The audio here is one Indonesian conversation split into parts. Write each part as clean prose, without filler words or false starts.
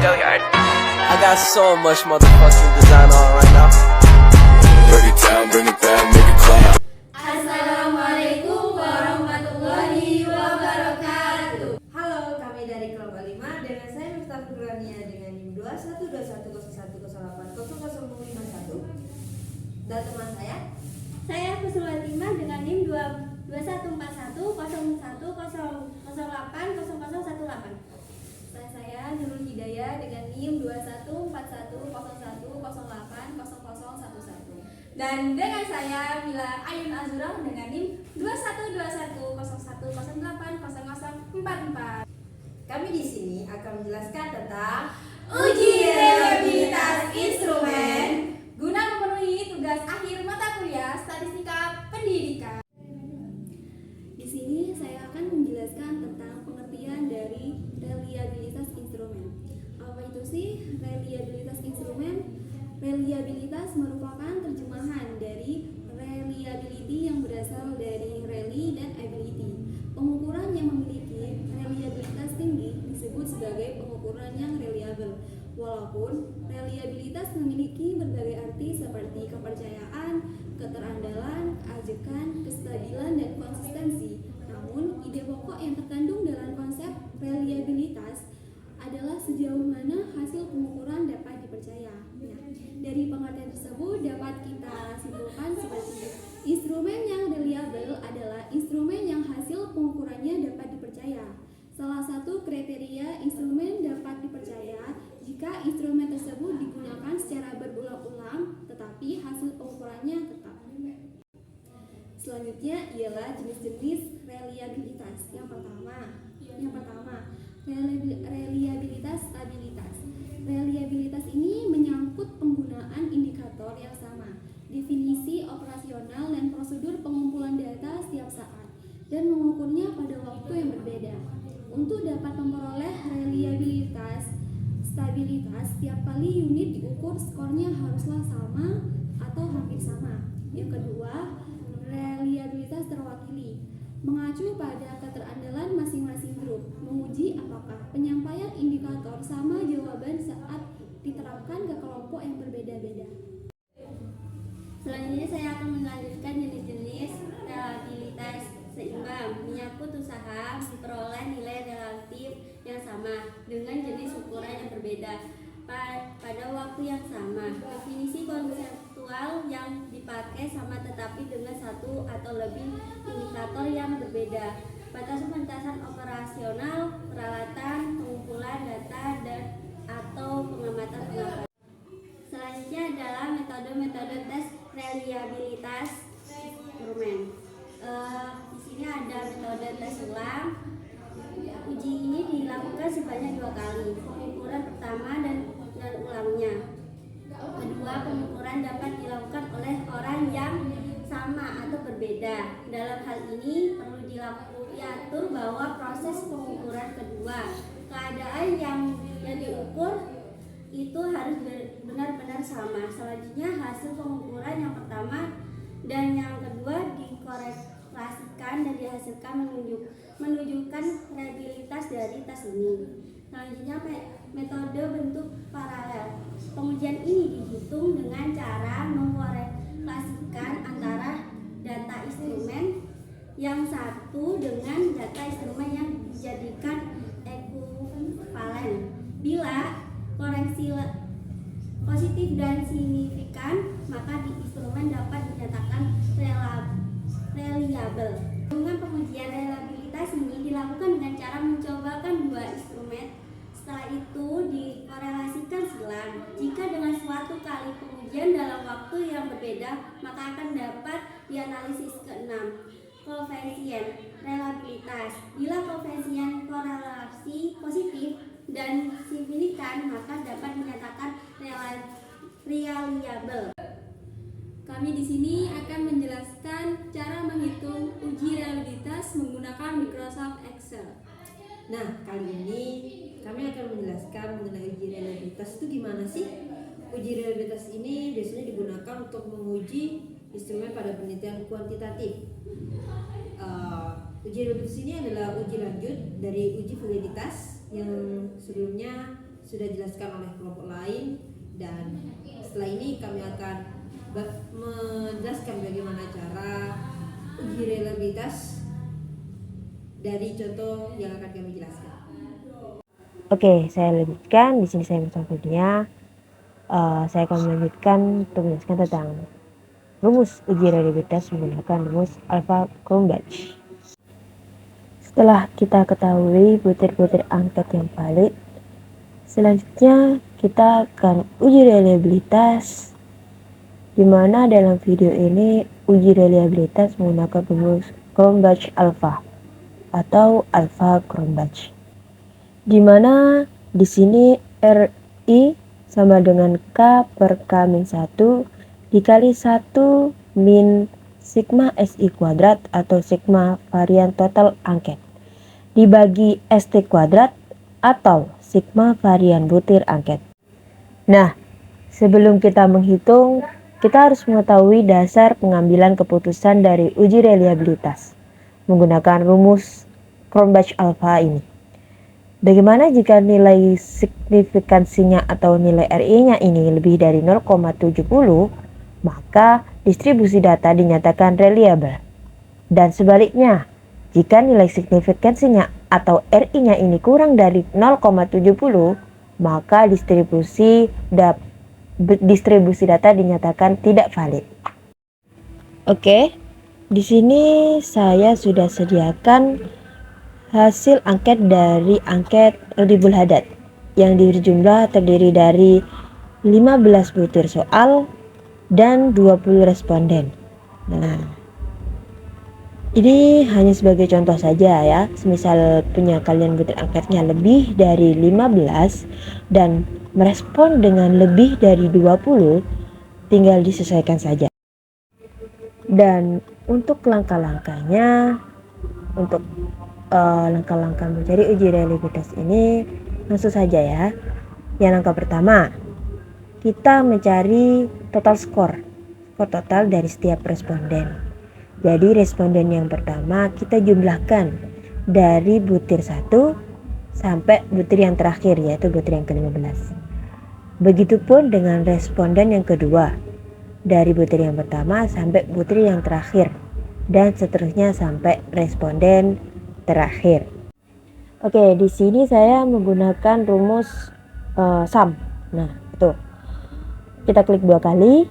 I got so much motherfucking design on right now. Break it down, bring it back, make it clap. Assalamualaikum warahmatullahi wabarakatuh. Halo, kami dari kelompok 5 dengan saya Miftah Nurania dengan NIM 212101808051 dan teman saya Fusrul Fatimah dengan NIM 214101080018. Saya Nurul Hidayah dengan NIM 214101080011. dan dengan saya Mila Ayun Azura dengan NIM 212101080044. Kami di sini akan menjelaskan tentang uji reliabilitas instrumen guna memenuhi tugas akhir mata kuliah Statistika Pendidikan. Di sini saya akan menjelaskan tentang pengertian dari reliabilitas instrumen. Apa itu sih reliabilitas instrumen? Reliabilitas merupakan terjemahan dari reliability yang berasal dari rely dan ability. Pengukuran yang memiliki reliabilitas tinggi disebut sebagai pengukuran yang reliable. Walaupun reliabilitas memiliki berbagai arti seperti kepercayaan, keterandalan, keajekan, kestabilan, dan konsistensi. Namun, ide pokok yang terkandung dalam konsep reliabilitas adalah sejauh mana hasil pengukuran dapat dipercaya. Nah, dari pengertian tersebut dapat kita simpulkan seperti instrumen yang reliable adalah instrumen yang hasil pengukurannya dapat dipercaya. Salah satu kriteria instrumen dapat dipercaya jika instrumen tersebut digunakan secara berulang-ulang tetapi hasil pengukurannya tetap. Selanjutnya ialah jenis-jenis reliabilitas. Yang pertama, reliabilitas stabilitas. Reliabilitas ini menyangkut penggunaan indikator yang sama, definisi operasional dan prosedur pengumpulan data setiap saat, dan mengukurnya pada waktu yang berbeda. Untuk dapat memperoleh reliabilitas stabilitas, setiap kali unit diukur skornya haruslah sama atau hampir sama. Yang kedua, reliabilitas terwakili. Mengacu pada keterandalan masing-masing grup, menguji apakah penyampaian indikator sama jawaban saat diterapkan ke kelompok yang berbeda-beda. Selanjutnya saya akan melanjutkan jenis-jenis reliabilitas seimbang, menyangkut usaha memperoleh nilai relatif yang sama dengan jenis ukuran yang berbeda pada waktu yang sama. Definisi konseptual yang dipakai sama tetapi dengan satu atau lebih indikator yang berbeda. Batasan-batasan operasional, peralatan, pengumpulan data, dan atau pengamatan. Selanjutnya adalah metode-metode tes reliabilitas instrumen. Di sini ada metode tes ulang. Uji ini dilakukan sebanyak 2 kali. Pengukuran pertama dan ulangnya. Kedua, pengukuran dapat dilakukan oleh orang yang sama atau berbeda. Dalam hal ini perlu diatur bahwa proses pengukuran kedua, keadaan yang diukur itu harus benar-benar sama. Selanjutnya hasil pengukuran yang pertama dan yang kedua dikorelasikan dan dihasilkan menunjukkan reliabilitas dari tes ini. Selanjutnya metode bentuk paralel. Pengujian ini dihitung dengan cara mengkorelasikan antara data instrumen yang satu dengan data instrumen yang dijadikan ekuivalen. Bila koreksi positif dan signifikan, maka di instrumen dapat dinyatakan reliable. Dengan pengujian reliabilitas ini dilakukan dengan cara mencobakan 2 instrumen. Setelah itu dikorelasikan silang. Jika dengan suatu kali pengujian dalam waktu yang berbeda, maka akan dapat dianalisis ke-6. Koefisien reliabilitas. Bila koefisien korelasi positif dan signifikan, maka dapat dinyatakan reliable. Kami di sini akan menjelaskan cara menghitung uji reliabilitas menggunakan Microsoft Excel. Nah, kali ini kami akan menjelaskan mengenai uji reliabilitas itu gimana sih? Uji reliabilitas ini biasanya digunakan untuk menguji instrumen pada penelitian kuantitatif. Uji reliabilitas ini adalah uji lanjut dari uji validitas yang sebelumnya sudah dijelaskan oleh kelompok lain, dan setelah ini kami akan menjelaskan bagaimana cara uji reliabilitas dari contoh yang akan kami jelaskan. Oke, saya lanjutkan. Di sini saya contohnya. Saya akan melanjutkan untuk menjelaskan tentang rumus uji reliabilitas menggunakan rumus Alpha-Cronbach. Setelah kita ketahui butir-butir angket yang valid, selanjutnya kita akan uji reliabilitas, di mana dalam video ini uji reliabilitas menggunakan rumus Cronbach alpha atau Alpha-Cronbach, di mana di sini RI sama dengan K per K min 1 dikali 1 min sigma SI kuadrat atau sigma varian total angket dibagi ST kuadrat atau sigma varian butir angket. Nah, sebelum kita menghitung, kita harus mengetahui dasar pengambilan keputusan dari uji reliabilitas menggunakan rumus Cronbach alpha ini. Bagaimana jika nilai signifikansinya atau nilai RI-nya ini lebih dari 0,70, maka distribusi data dinyatakan reliable. Dan sebaliknya, jika nilai signifikansinya atau RI-nya ini kurang dari 0,70, maka distribusi data dinyatakan tidak valid. Oke, di sini saya sudah sediakan hasil angket dari angket Ribul Haddad yang berjumlah terdiri dari 15 butir soal dan 20 responden. Nah, ini hanya sebagai contoh saja ya. Semisal punya kalian butir angketnya lebih dari 15 dan merespon dengan lebih dari 20, tinggal disesuaikan saja. Dan untuk langkah-langkahnya, untuk langkah-langkah mencari uji reliabilitas ini langsung saja ya. Yang langkah pertama, kita mencari total skor total dari setiap responden. Jadi responden yang pertama kita jumlahkan dari butir 1 sampai butir yang terakhir, yaitu butir yang ke-15. Begitupun dengan responden yang kedua, dari butir yang pertama sampai butir yang terakhir, dan seterusnya sampai responden terakhir. Oke, di sini saya menggunakan rumus sum. Nah, itu. Kita klik 2 kali,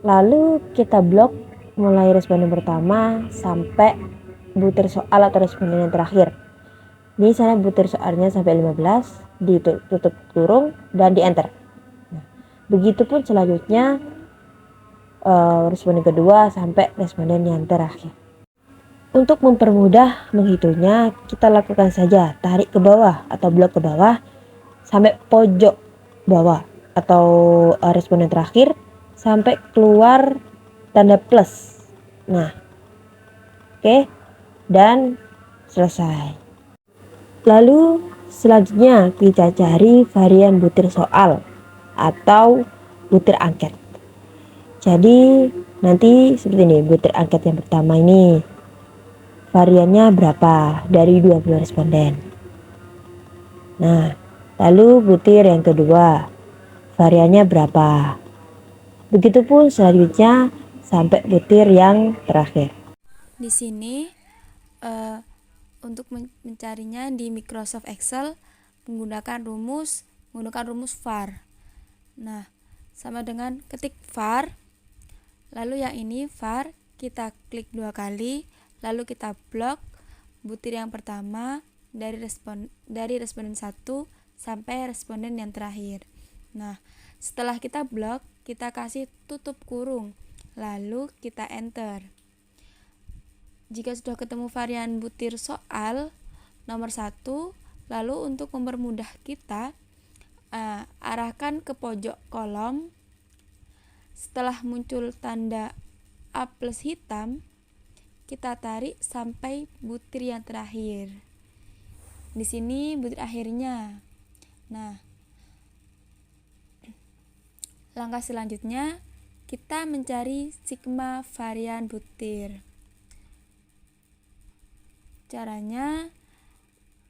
lalu kita blok mulai responden pertama sampai butir soal atau responden yang terakhir. Ini saya butir soalnya sampai 15, ditutup kurung dan di enter. Nah, begitupun selanjutnya responden kedua sampai responden yang terakhir. Untuk mempermudah menghitungnya, kita lakukan saja tarik ke bawah atau blok ke bawah sampai pojok bawah atau responden terakhir sampai keluar tanda plus. Nah, oke, dan selesai. Lalu selanjutnya kita cari varian butir soal atau butir angket. Jadi nanti seperti ini, butir angket yang pertama ini variannya berapa dari 20 responden. Nah, lalu butir yang kedua variannya berapa. Begitupun selanjutnya sampai butir yang terakhir. Di sini untuk mencarinya di Microsoft Excel menggunakan rumus var. Nah, sama dengan ketik var, lalu yang ini var, kita klik 2 kali, lalu kita blok butir yang pertama dari responden 1 sampai responden yang terakhir. Nah, setelah kita blok, kita kasih tutup kurung, lalu kita enter. Jika sudah ketemu varian butir soal nomor 1, lalu untuk mempermudah kita, arahkan ke pojok kolom. Setelah muncul tanda A plus hitam, kita tarik sampai butir yang terakhir. Di sini butir akhirnya. Nah, langkah selanjutnya kita mencari sigma varian butir. Caranya,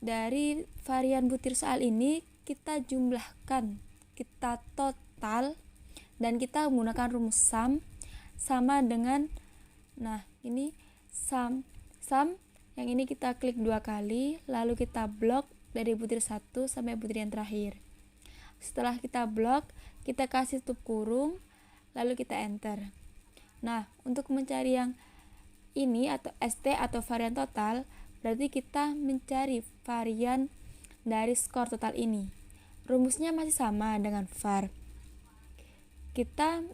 dari varian butir soal ini kita jumlahkan, kita total, dan kita menggunakan rumus sum sama dengan, nah ini sum yang ini kita klik 2 kali, lalu kita blok dari butir 1 sampai butir yang terakhir. Setelah kita blok, kita kasih tutup kurung, lalu kita enter. Nah, untuk mencari yang ini atau ST atau varian total, berarti kita mencari varian dari skor total ini. Rumusnya masih sama dengan var. Kita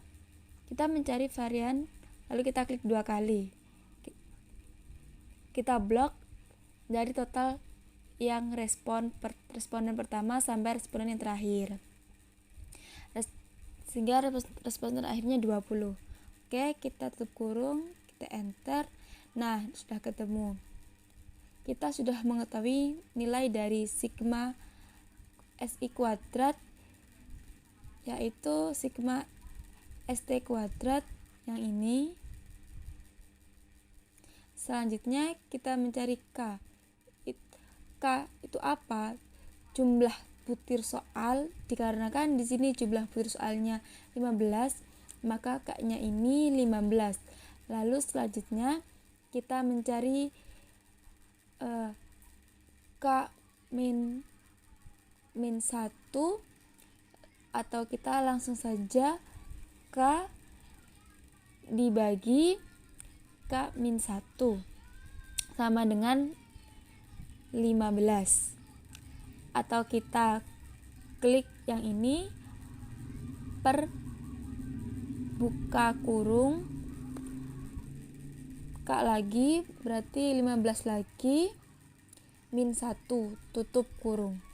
mencari varian, lalu kita klik 2 kali. Kita blok dari total yang responden pertama sampai responden yang terakhir. Sehingga responden akhirnya 20. Oke, kita tutup kurung, kita enter. Nah, sudah ketemu. Kita sudah mengetahui nilai dari sigma SI kuadrat, yaitu sigma ST kuadrat yang ini. Selanjutnya kita mencari K. K itu apa? Jumlah butir soal, dikarenakan di sini jumlah butir soalnya 15, maka K-nya ini 15. Lalu selanjutnya kita mencari K min 1, atau kita langsung saja K dibagi K min 1 sama dengan 15, atau kita klik yang ini per buka kurung K lagi, berarti 15 lagi min 1 tutup kurung,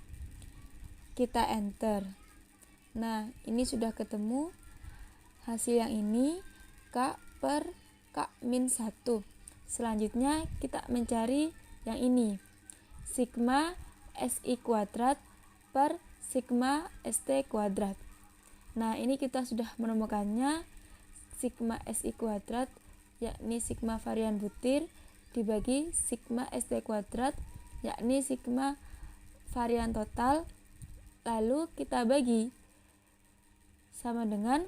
kita enter. Nah, ini sudah ketemu hasil yang ini, K per K min 1. Selanjutnya kita mencari yang ini, sigma SI kuadrat per sigma ST kuadrat. Nah, ini kita sudah menemukannya, sigma SI kuadrat yakni sigma varian butir dibagi sigma ST kuadrat yakni sigma varian total, lalu kita bagi sama dengan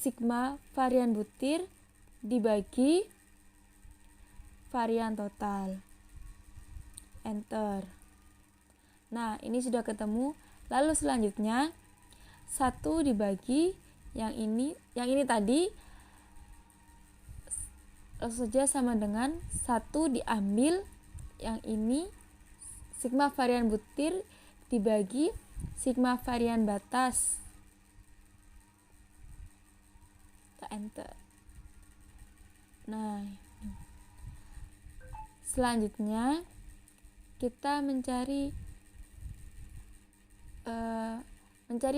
sigma varian butir dibagi varian total. Enter. Nah, ini sudah ketemu. Lalu selanjutnya 1 dibagi yang ini tadi, langsung saja sama dengan 1 diambil yang ini, sigma varian butir dibagi sigma varian batas. Kita enter. Nah, selanjutnya kita mencari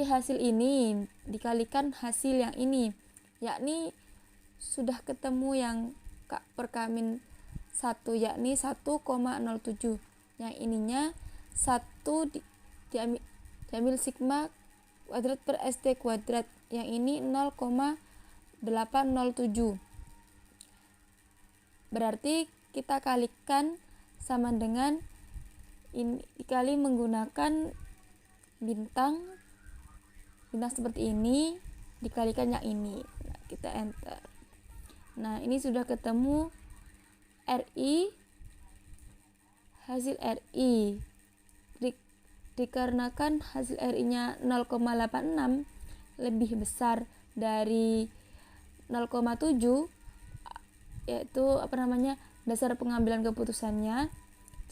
hasil ini dikalikan hasil yang ini, yakni sudah ketemu yang K per K min 1 yakni 1,07. Yang ininya 1 diambil sigma kuadrat per ST kuadrat, yang ini 0,807. Berarti kita kalikan sama dengan ini dikali menggunakan bintang seperti ini dikalikan yang ini. Nah, kita enter. Nah, ini sudah ketemu RI, hasil RI. Dikarenakan hasil RI-nya 0,86 lebih besar dari 0,7, yaitu dasar pengambilan keputusannya.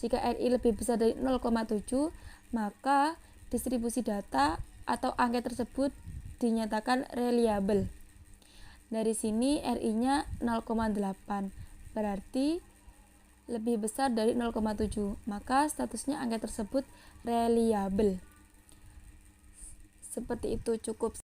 Jika RI lebih besar dari 0,7, maka distribusi data atau angka tersebut dinyatakan reliable. Dari sini RI-nya 0,8, berarti lebih besar dari 0,7, maka statusnya angka tersebut reliable. Seperti itu, cukup.